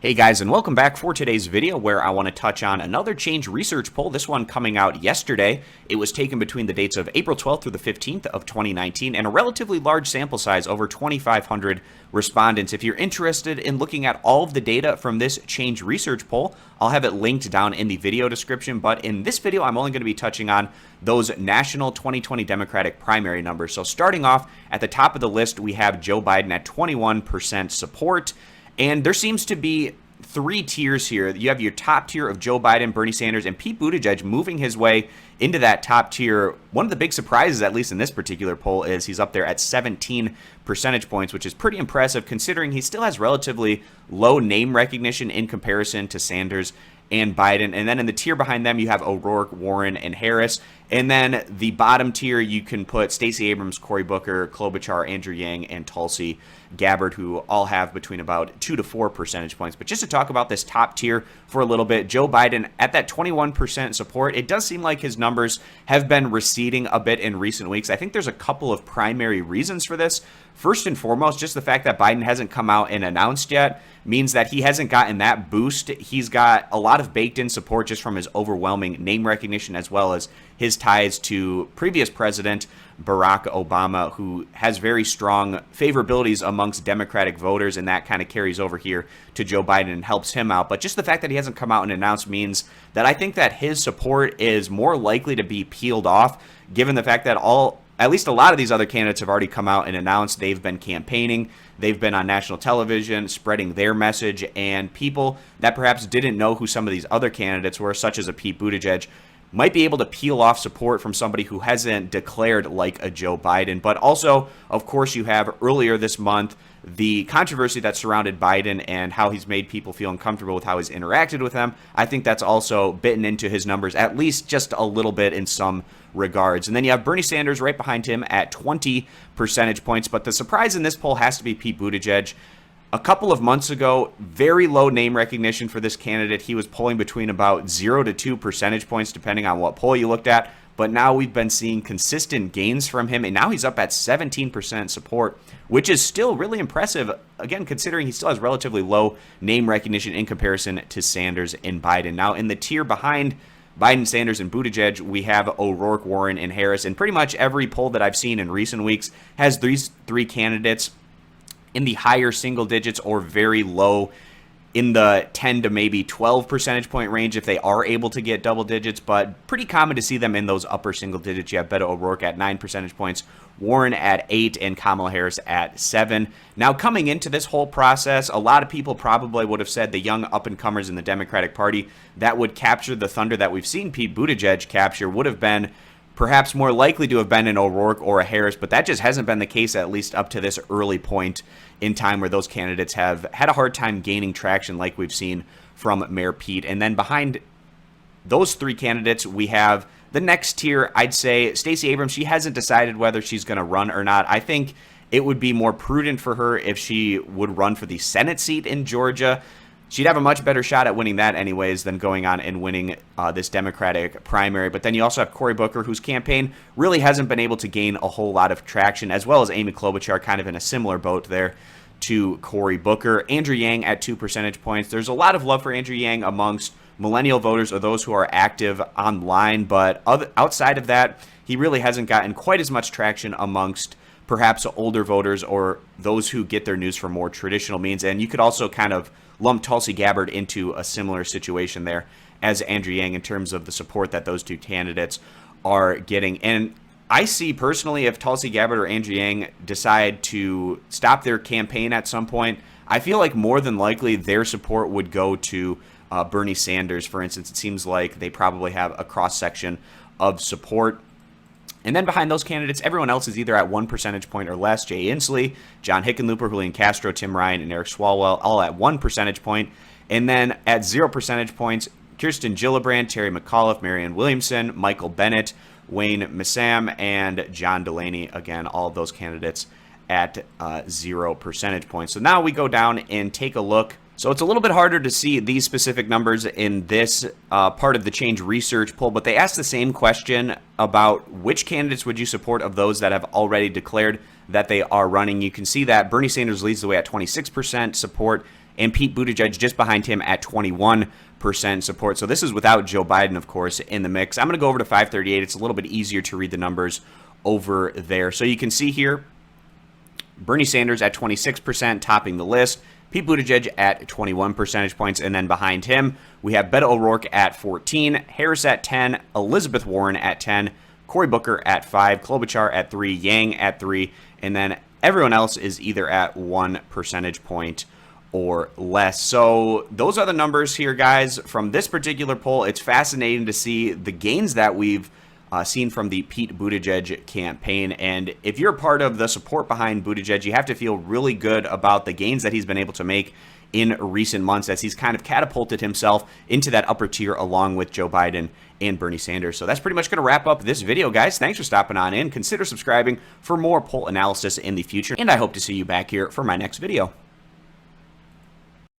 Hey guys, and welcome back for today's video where I want to touch on another Change Research poll, this one coming out yesterday. It was taken between the dates of April 12th through the 15th of 2019 and a relatively large sample size, over 2,500 respondents. If you're interested in looking at all of the data from this Change Research poll, I'll have it linked down in the video description, but in this video I'm only going to be touching on those national 2020 Democratic primary numbers. So starting off at the top of the list, we have Joe Biden at 21% support. And there seems to be three tiers here. You have your top tier of Joe Biden, Bernie Sanders, and Pete Buttigieg moving his way into that top tier. One of the big surprises, at least in this particular poll, is he's up there at 17 percentage points, which is pretty impressive considering he still has relatively low name recognition in comparison to Sanders and Biden. And then in the tier behind them, you have O'Rourke, Warren, and Harris. And then the bottom tier, you can put Stacey Abrams, Cory Booker, Klobuchar, Andrew Yang, and Tulsi Gabbard, who all have between about 2 to 4 percentage points. But just to talk about this top tier for a little bit, Joe Biden at that 21% support, it does seem like his numbers have been receding a bit in recent weeks. I think there's a couple of primary reasons for this. First and foremost, just the fact that Biden hasn't come out and announced yet means that he hasn't gotten that boost. He's got a lot of baked-in support just from his overwhelming name recognition, as well as his ties to previous president Barack Obama, who has very strong favorabilities amongst Democratic voters, and that kind of carries over here to Joe Biden and helps him out. But just the fact that he hasn't come out and announced means that I think that his support is more likely to be peeled off, given the fact that at least a lot of these other candidates have already come out and announced they've been campaigning. They've been on national television spreading their message, and people that perhaps didn't know who some of these other candidates were, such as a Pete Buttigieg, might be able to peel off support from somebody who hasn't declared like a Joe Biden. But also, of course, you have earlier this month the controversy that surrounded Biden and how he's made people feel uncomfortable with how he's interacted with them. I think that's also bitten into his numbers, at least just a little bit in some regards. And then you have Bernie Sanders right behind him at 20 percentage points. But the surprise in this poll has to be Pete Buttigieg. A couple of months ago, very low name recognition for this candidate. He was polling between about 0 to 2 percentage points, depending on what poll you looked at. But now we've been seeing consistent gains from him, and now he's up at 17% support, which is still really impressive, again, considering he still has relatively low name recognition in comparison to Sanders and Biden. Now, in the tier behind Biden, Sanders, and Buttigieg, we have O'Rourke, Warren, and Harris. And pretty much every poll that I've seen in recent weeks has these three candidates in the higher single digits or very low in the 10 to maybe 12 percentage point range if they are able to get double digits, but pretty common to see them in those upper single digits. You have Beto O'Rourke at 9 percentage points, Warren at 8, and Kamala Harris at 7. Now, coming into this whole process, a lot of people probably would have said the young up-and-comers in the Democratic Party that would capture the thunder that we've seen Pete Buttigieg capture would have been perhaps more likely to have been an O'Rourke or a Harris, but that just hasn't been the case, at least up to this early point in time, where those candidates have had a hard time gaining traction like we've seen from Mayor Pete. And then behind those three candidates, we have the next tier. I'd say Stacey Abrams, she hasn't decided whether she's going to run or not. I think it would be more prudent for her if she would run for the Senate seat in Georgia. She'd have a much better shot at winning that anyways than going on and winning this Democratic primary. But then you also have Cory Booker, whose campaign really hasn't been able to gain a whole lot of traction, as well as Amy Klobuchar, kind of in a similar boat there to Cory Booker. Andrew Yang at 2 percentage points. There's a lot of love for Andrew Yang amongst millennial voters or those who are active online, but outside of that, he really hasn't gotten quite as much traction amongst perhaps older voters or those who get their news from more traditional means. And you could also kind of lump Tulsi Gabbard into a similar situation there as Andrew Yang in terms of the support that those two candidates are getting. And I see personally, if Tulsi Gabbard or Andrew Yang decide to stop their campaign at some point, I feel like more than likely their support would go to Bernie Sanders, for instance. It seems like they probably have a cross-section of support. And then behind those candidates, everyone else is either at 1 percentage point or less. Jay Inslee, John Hickenlooper, Julian Castro, Tim Ryan, and Eric Swalwell, all at 1 percentage point. And then at 0 percentage points, Kirsten Gillibrand, Terry McAuliffe, Marianne Williamson, Michael Bennett, Wayne Missam, and John Delaney. Again, all of those candidates at 0 percentage points. So now we go down and take a look. So it's a little bit harder to see these specific numbers in this part of the Change Research poll, but they asked the same question about which candidates would you support of those that have already declared that they are running. You can see that Bernie Sanders leads the way at 26% support, and Pete Buttigieg just behind him at 21% support. So this is without Joe Biden, of course, in the mix. I'm going to go over to 538. It's a little bit easier to read the numbers over there. So you can see here, Bernie Sanders at 26%, topping the list. Pete Buttigieg at 21 percentage points, and then behind him, we have Beto O'Rourke at 14, Harris at 10, Elizabeth Warren at 10, Cory Booker at 5, Klobuchar at 3, Yang at 3, and then everyone else is either at 1 percentage point or less. So those are the numbers here, guys. From this particular poll, it's fascinating to see the gains that we've seen from the Pete Buttigieg campaign. And if you're part of the support behind Buttigieg, you have to feel really good about the gains that he's been able to make in recent months as he's kind of catapulted himself into that upper tier along with Joe Biden and Bernie Sanders. So that's pretty much going to wrap up this video, guys. Thanks for stopping on in. Consider subscribing for more poll analysis in the future, and I hope to see you back here for my next video.